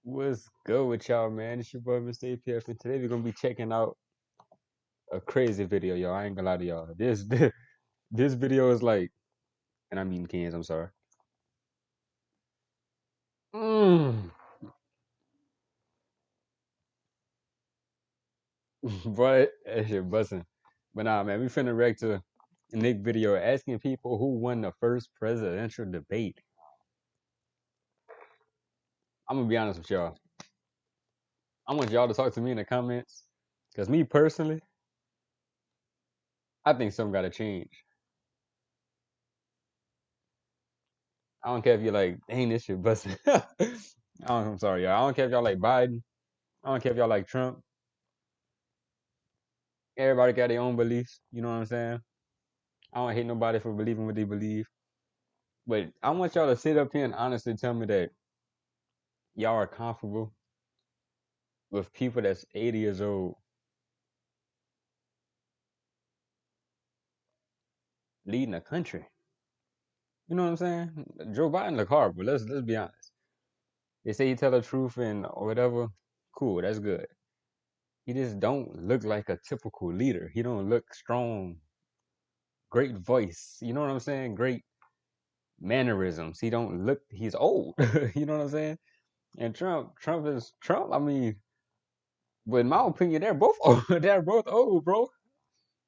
What's good with y'all, man? It's your boy, Mr. APF, and today we're gonna be checking out a crazy video, y'all. I ain't gonna lie to y'all. This video is like, and I'm eating cans. I'm sorry. Mmm, but that shit busting. But nah, man, we finna react to a Nick video asking people who won the first presidential debate. I'm gonna be honest with y'all. I want y'all to talk to me in the comments, cause me personally, I think something gotta change. I don't care if you're like, dang, this shit busting. I'm sorry, y'all. I don't care if y'all like Biden. I don't care if y'all like Trump. Everybody got their own beliefs. You know what I'm saying? I don't hate nobody for believing what they believe. But I want y'all to sit up here and honestly tell me that y'all are comfortable with people that's 80 years old leading a country. You know what I'm saying? Joe Biden look horrible. Let's be honest. They say he tell the truth and whatever. Cool, that's good. He just don't look like a typical leader. He don't look strong, great voice. You know what I'm saying? Great mannerisms. He don't look. He's old. You know what I'm saying? And Trump is Trump. I mean, but in my opinion, they're both old. They're both old, bro.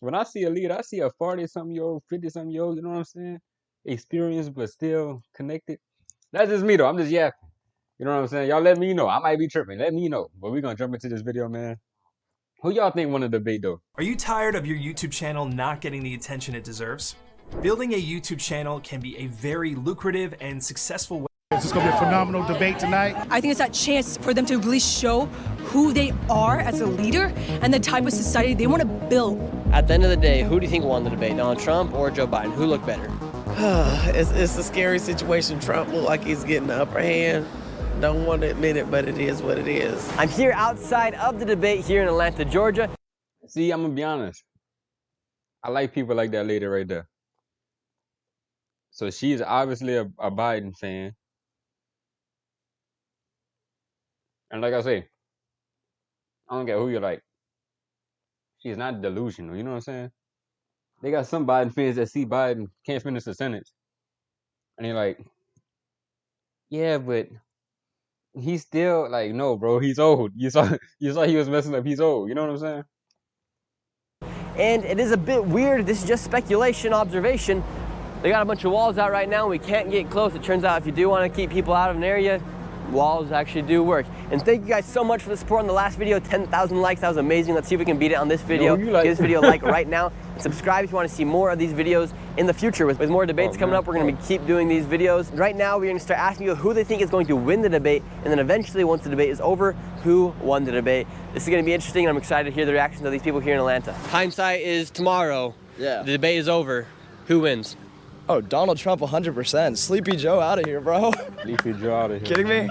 When I see a leader, I see a 40-something year old, 50-something year old. You know what I'm saying? Experienced but still connected. That's just me though. I'm just yapping. You know what I'm saying? Y'all let me know. I might be tripping. Let me know. But we're gonna jump into this video, man. Who y'all think won the debate though? Are you tired of your YouTube channel not getting the attention it deserves? Building a YouTube channel can be a very lucrative and successful way. This is going to be a phenomenal debate tonight. I think it's that chance for them to really show who they are as a leader and the type of society they want to build. At the end of the day, who do you think won the debate, Donald Trump or Joe Biden? Who looked better? It's a scary situation. Trump look like he's getting the upper hand. Don't want to admit it, but it is what it is. I'm here outside of the debate here in Atlanta, Georgia. See, I'm gonna be honest. I like people like that lady right there. So she's obviously a Biden fan. And like I say, I don't care who you like. She's not delusional, you know what I'm saying? They got some Biden fans that see Biden can't finish the sentence. And they're like, yeah, but he's still like, no, bro, he's old. You saw he was messing up, he's old, you know what I'm saying? And it is a bit weird. This is just speculation, observation. They got a bunch of walls out right now. We can't get close. It turns out if you do want to keep people out of an area, walls actually do work. And thank you guys so much for the support on the last video. 10,000 likes. That was amazing. Let's see if we can beat it on this video. Yo, like Give this video a like right now. And subscribe if you want to see more of these videos in the future. With more debates coming up, we're going to keep doing these videos. Right now, we're going to start asking you who they think is going to win the debate. And then eventually, once the debate is over, who won the debate. This is going to be interesting, and I'm excited to hear the reactions of these people here in Atlanta. Hindsight is tomorrow. Yeah. The debate is over. Who wins? Oh, Donald Trump 100%. Sleepy Joe out of here, bro. Sleepy Joe out of here. Kidding me?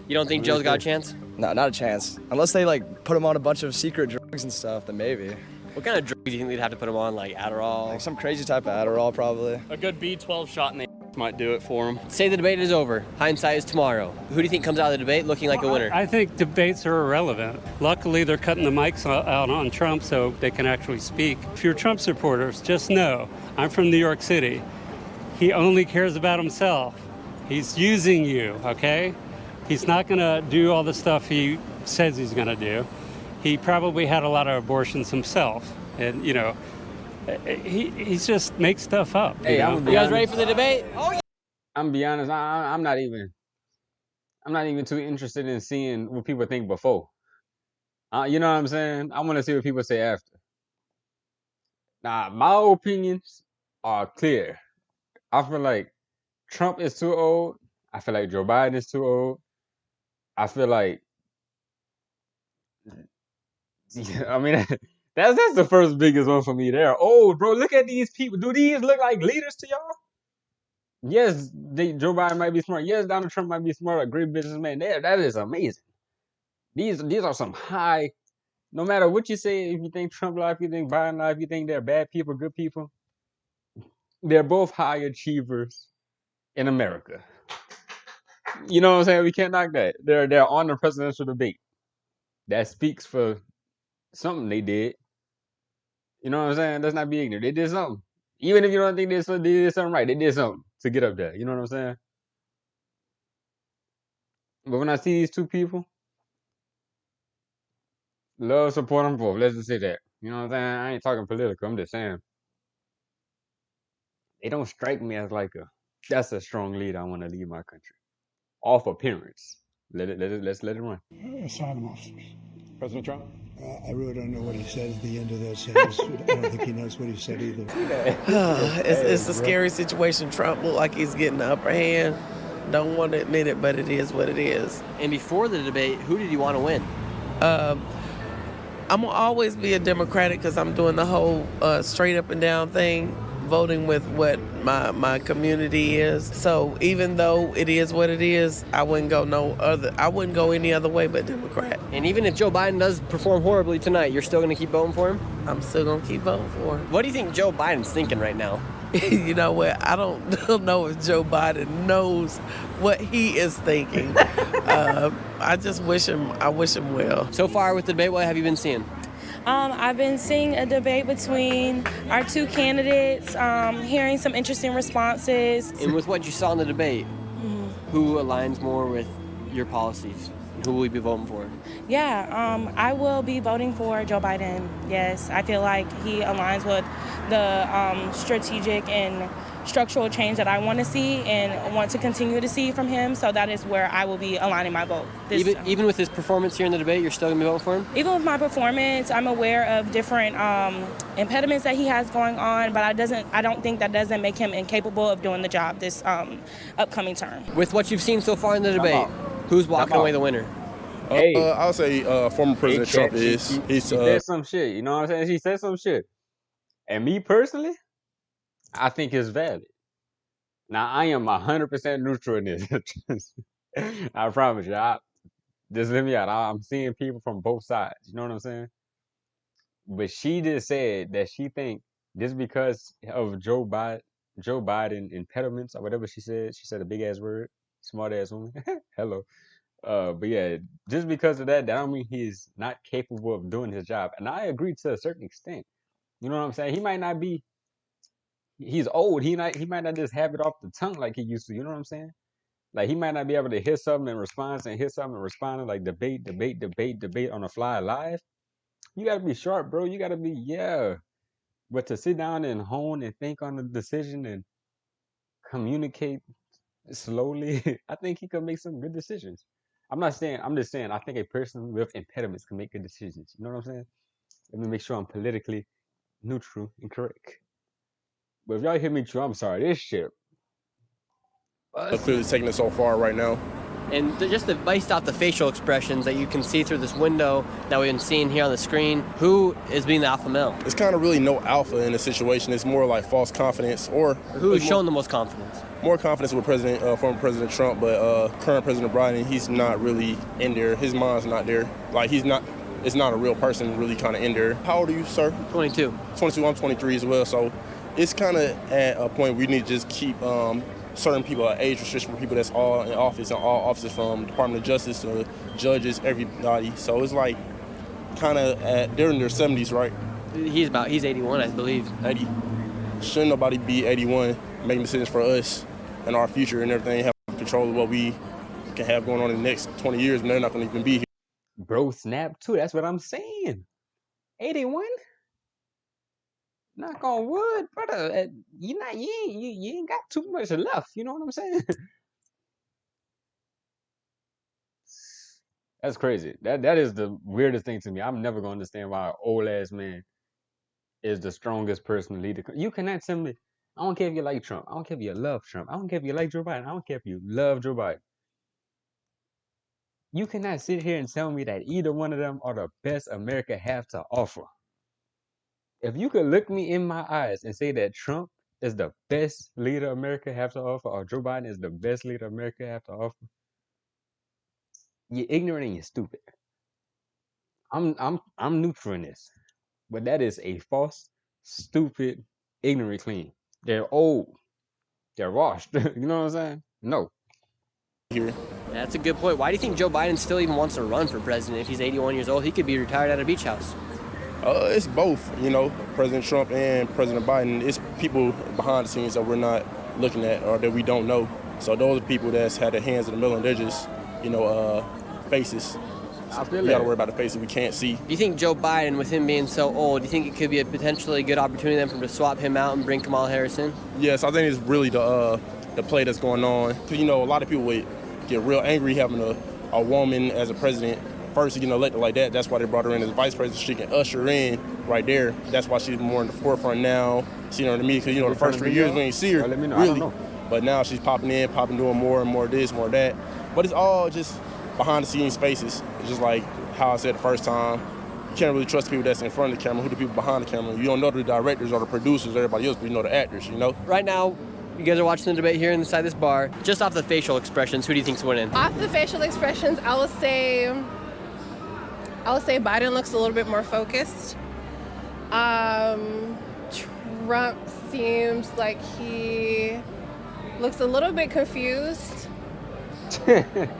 You don't think Joe's got a chance? No, not a chance. Unless they like put him on a bunch of secret drugs and stuff, then maybe. What kind of drugs do you think they'd have to put him on, like Adderall? Like some crazy type of Adderall, probably. A good B12 shot in the might do it for him. Say the debate is over. Hindsight is tomorrow. Who do you think comes out of the debate looking like a winner? I think debates are irrelevant. Luckily, they're cutting the mics out on Trump so they can actually speak. If you're Trump supporters, just know, I'm from New York City. He only cares about himself. He's using you, okay? He's not gonna do all the stuff he says he's gonna do. He probably had a lot of abortions himself. And, you know, he just makes stuff up. Hey, you You guys ready for the debate? Oh, yeah. I'm be honest, I'm not even too interested in seeing what people think before. You know what I'm saying? I want to see what people say after. Now, my opinions are clear. I feel like Trump is too old. I feel like Joe Biden is too old. I feel like, I mean, that's the first biggest one for me. They're old, bro. Look at these people. Do these look like leaders to y'all? Yes, Joe Biden might be smart. Yes, Donald Trump might be smart, a great businessman. That is amazing. These are some high. No matter what you say, if you think Trump life, you think Biden life, you think they're bad people, good people. They're both high achievers in America. You know what I'm saying? We can't knock that. They're on the presidential debate. That speaks for something they did. You know what I'm saying? Let's not be ignorant. They did something. Even if you don't think they did something right, they did something to get up there. You know what I'm saying? But when I see these two people, love, support them both. Let's just say that. You know what I'm saying? I ain't talking political. I'm just saying they don't strike me as like that's a strong leader. I want to lead my country. Off appearance. Let's let it run. Asylum officers. President Trump? I really don't know what he said at the end of that sentence. I don't think he knows what he said either. It's a scary situation. Trump look like he's getting the upper hand. Don't want to admit it, but it is what it is. And before the debate, who did you want to win? I'm gonna always be a Democratic because I'm doing the whole straight up and down thing, voting with what my community is. So even though it is what it is, I wouldn't go any other way but Democrat. And even if Joe Biden does perform horribly tonight, you're still going to keep voting for him? I'm still gonna keep voting for him. What do you think Joe Biden's thinking right now? You know what? I don't know if Joe Biden knows what he is thinking. I just wish him well. So far with the debate, what have you been seeing? I've been seeing a debate between our two candidates, hearing some interesting responses. And with what you saw in the debate, who aligns more with your policies? Who will you be voting for? Yeah, I will be voting for Joe Biden. Yes, I feel like he aligns with the strategic and structural change that I want to see and want to continue to see from him. So that is where I will be aligning my vote. Even with his performance here in the debate, you're still going to be voting for him? Even with my performance, I'm aware of different impediments that he has going on, but I don't think that doesn't make him incapable of doing the job this upcoming term. With what you've seen so far in the debate, who's walking away the winner? Hey, I'll say former President Trump is. He said some shit. You know what I'm saying? She said some shit. And me personally, I think it's valid. Now, I am 100% neutral in this. I promise you. Just let me out. I'm seeing people from both sides. You know what I'm saying? But she just said that she think just because of Joe Biden impediments or whatever she said a big ass word, smart ass woman. Hello. But yeah, just because of that don't mean he's not capable of doing his job. And I agree to a certain extent. You know what I'm saying? He might not be. He's old. He might not just have it off the tongue like he used to. You know what I'm saying? Like he might not be able to hear something and respond and hear something and respond and like debate on the fly live. You gotta be sharp, bro. You gotta be But to sit down and hone and think on the decision and communicate slowly, I think he could make some good decisions. I'm just saying, I think a person with impediments can make good decisions. You know what I'm saying? Let me make sure I'm politically neutral and correct. But if y'all hear me true, I'm sorry. This shit. Clearly taking it so far right now. And just based off the facial expressions that you can see through this window that we've been seeing here on the screen, who is being the alpha male? It's kind of really no alpha in the situation. It's more like false confidence, or who is showing the most confidence? More confidence with former President Trump, but current President Biden, he's not really in there. His mind's not there. Like he's not. It's not a real person really kind of in there. How old are you, sir? 22. 22. I'm 23 as well. So it's kind of at a point we need to just keep certain people an age restriction for people that's all in office and all offices from Department of Justice to judges, everybody. So it's like kind of they're in their 70s, right? He's 81, I believe. 80. Shouldn't nobody be 81 making decisions for us and our future and everything, have control of what we can have going on in the next 20 years, and they're not going to even be here. Bro, snap too. That's what I'm saying. 81. Knock on wood, brother. You ain't got too much left. You know what I'm saying? That's crazy. That is the weirdest thing to me. I'm never gonna understand why an old ass man is the strongest person to lead the country. You cannot tell me. I don't care if you like Trump. I don't care if you love Trump. I don't care if you like Joe Biden. I don't care if you love Joe Biden. You cannot sit here and tell me that either one of them are the best America have to offer. If you could look me in my eyes and say that Trump is the best leader America have to offer, or Joe Biden is the best leader America have to offer, you're ignorant and you're stupid. I'm neutral in this, but that is a false, stupid, ignorant claim. They're old, they're washed. You know what I'm saying? No. Here, That's a good point. Why do you think Joe Biden still even wants to run for president if he's 81 years old? He could be retired at a beach house. It's both, you know, President Trump and President Biden. It's people behind the scenes that we're not looking at or that we don't know. So those are people that's had their hands in the middle and they're just, you know, faces. We got to worry about the faces we can't see. Do you think Joe Biden, with him being so old, do you think it could be a potentially good opportunity then for him to swap him out and bring Kamala Harris in? Yes, I think it's really the play that's going on. Because, you know, a lot of people would get real angry having a woman as a president. First, getting elected like that, that's why they brought her in as vice president. She can usher in right there. That's why she's more in the forefront now. You know what I mean? Because, you know, the first 3 years we ain't see her, really. But now she's popping in, doing more and more of this, more of that. But it's all just behind the scenes spaces. It's just like how I said the first time. You can't really trust the people that's in front of the camera, who the people behind the camera. You don't know the directors or the producers or everybody else, but you know the actors, you know? Right now, you guys are watching the debate here inside this bar. Just off the facial expressions, who do you think's winning? Off the facial expressions, I would say Biden looks a little bit more focused. Trump seems like he looks a little bit confused.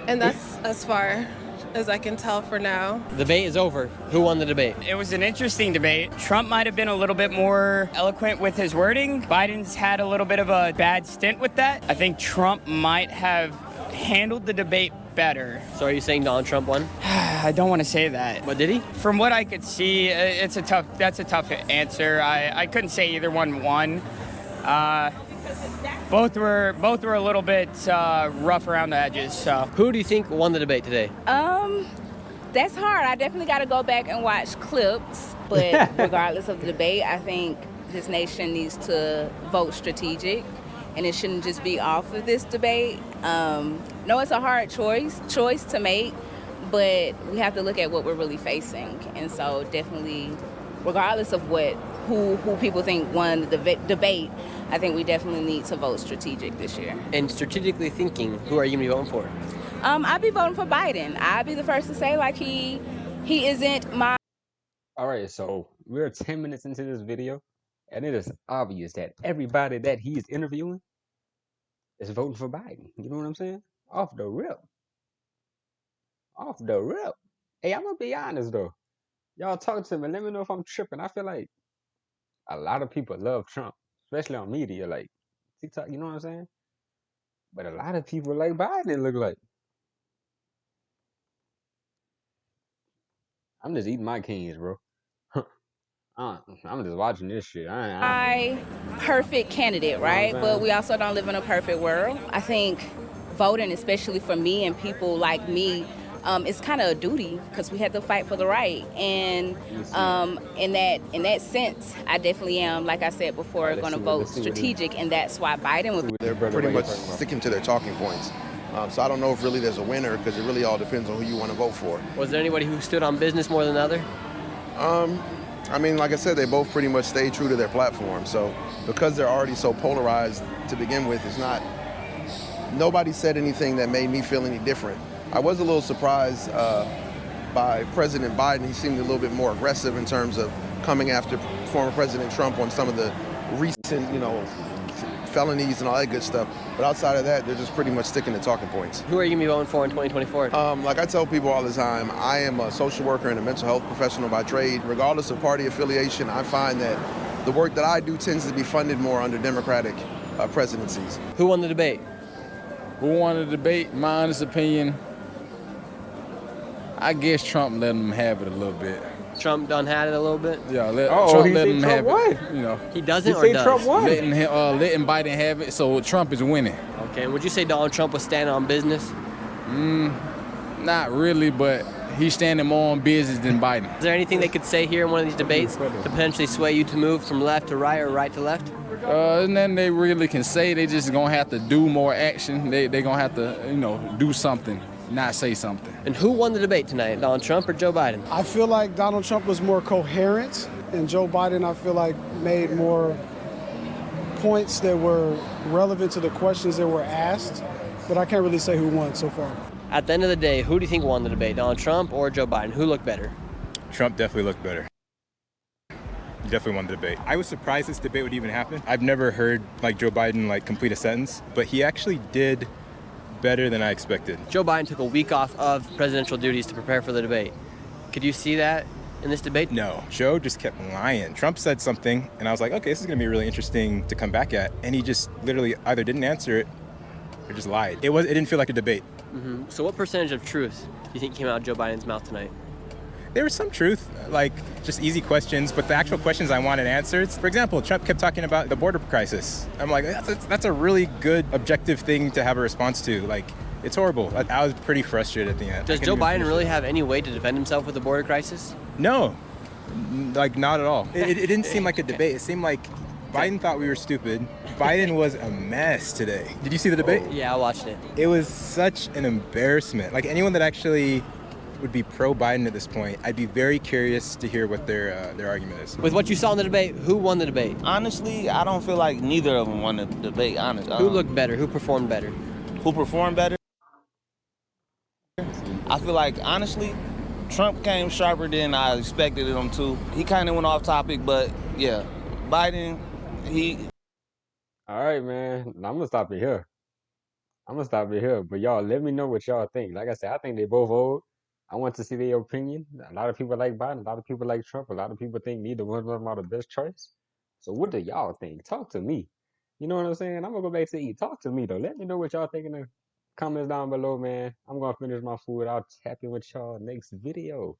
And that's as far as I can tell for now. The debate is over. Who won the debate? It was an interesting debate. Trump might have been a little bit more eloquent with his wording. Biden's had a little bit of a bad stint with that. I think Trump might have handled the debate better. So are you saying Donald Trump won? I don't want to say that. What did he? From what I could see, that's a tough answer. I couldn't say either one won. Both were a little bit rough around the edges. So who do you think won the debate today? That's hard. I definitely got to go back and watch clips. But regardless of the debate, I think this nation needs to vote strategic, and it shouldn't just be off of this debate. No, it's a hard choice to make, but we have to look at what we're really facing. And so definitely, regardless of who people think won the debate, I think we definitely need to vote strategic this year. And strategically thinking, who are you going to be voting for? I'd be voting for Biden. I'd be the first to say, like, he isn't my... All right, so we're 10 minutes into this video, and it is obvious that everybody that he's interviewing is voting for Biden. You know what I'm saying? Off the rip. Hey, I'm going to be honest, though. Y'all talk to me. Let me know if I'm tripping. I feel like a lot of people love Trump, especially on media, like TikTok, you know what I'm saying? But a lot of people like Biden, it look like. I'm just eating my canes, bro. I'm just watching this shit. I perfect candidate, right? But we also don't live in a perfect world. I think voting, especially for me and people like me, it's kind of a duty because we have to fight for the right. And in that sense, I definitely am, like I said before, going to vote strategic, and that's why Biden would be. They're pretty much sticking to their talking points. So I don't know if really there's a winner because it really all depends on who you want to vote for. Was there anybody who stood on business more than the other? I mean, like I said, they both pretty much stayed true to their platform. So because they're already so polarized to begin with, nobody said anything that made me feel any different. I was a little surprised by President Biden. He seemed a little bit more aggressive in terms of coming after former President Trump on some of the recent, felonies and all that good stuff. But outside of that, they're just pretty much sticking to talking points. Who are you going to be voting for in 2024? Like I tell people all the time, I am a social worker and a mental health professional by trade. Regardless of party affiliation, I find that the work that I do tends to be funded more under Democratic presidencies. Who won the debate? Who won the debate? My honest opinion, I guess Trump let him have it a little bit. Trump done had it a little bit? Yeah, Trump let him have it. He doesn't or does? Trump won. Letting Biden have it, so Trump is winning. Okay, and would you say Donald Trump was standing on business? Not really, but he's standing more on business than Biden. Is there anything they could say here in one of these debates to potentially sway you to move from left to right or right to left? Nothing they really can say. They just gonna have to do more action. They gonna have to, do something, not say something. And who won the debate tonight, Donald Trump or Joe Biden? I feel like Donald Trump was more coherent, and Joe Biden, I feel like, made more points that were relevant to the questions that were asked, but I can't really say who won so far. At the end of the day, who do you think won the debate, Donald Trump or Joe Biden? Who looked better? Trump definitely looked better. He definitely won the debate. I was surprised this debate would even happen. I've never heard Joe Biden complete a sentence, but he actually did better than I expected. Joe Biden took a week off of presidential duties to prepare for the debate. Could you see that in this debate? No, Joe just kept lying. Trump said something, and I was like, okay, this is gonna be really interesting to come back at. And he just literally either didn't answer it or just lied. It didn't feel like a debate. So what percentage of truth do you think came out of Joe Biden's mouth tonight? There was some truth, like just easy questions, but the actual questions I wanted answered. For example, Trump kept talking about the border crisis. I'm like, that's a really good objective thing to have a response to. Like, it's horrible. I was pretty frustrated at the end. Does Joe Biden really have any way to defend himself with the border crisis? No, like not at all. It didn't seem like a debate. It seemed like Biden thought we were stupid. Biden was a mess today. Did you see the debate? Yeah, I watched it. It was such an embarrassment. Like anyone that actually would be pro-Biden at this point, I'd be very curious to hear what their argument is. With what you saw in the debate, who won the debate? Honestly, I don't feel like neither of them won the debate, honestly. Who looked better? Who performed better? Who performed better? I feel like, honestly, Trump came sharper than I expected him to. He kind of went off topic, but yeah, Biden, All right, man. I'm gonna stop it here. But y'all, let me know what y'all think. Like I said, I think they both old. I want to see their opinion. A lot of people like Biden. A lot of people like Trump. A lot of people think neither one of them are the best choice. So what do y'all think? Talk to me. You know what I'm saying? I'm gonna go back to eat. Talk to me though. Let me know what y'all think in the comments down below, man. I'm gonna finish my food. I'll tap in with y'all next video.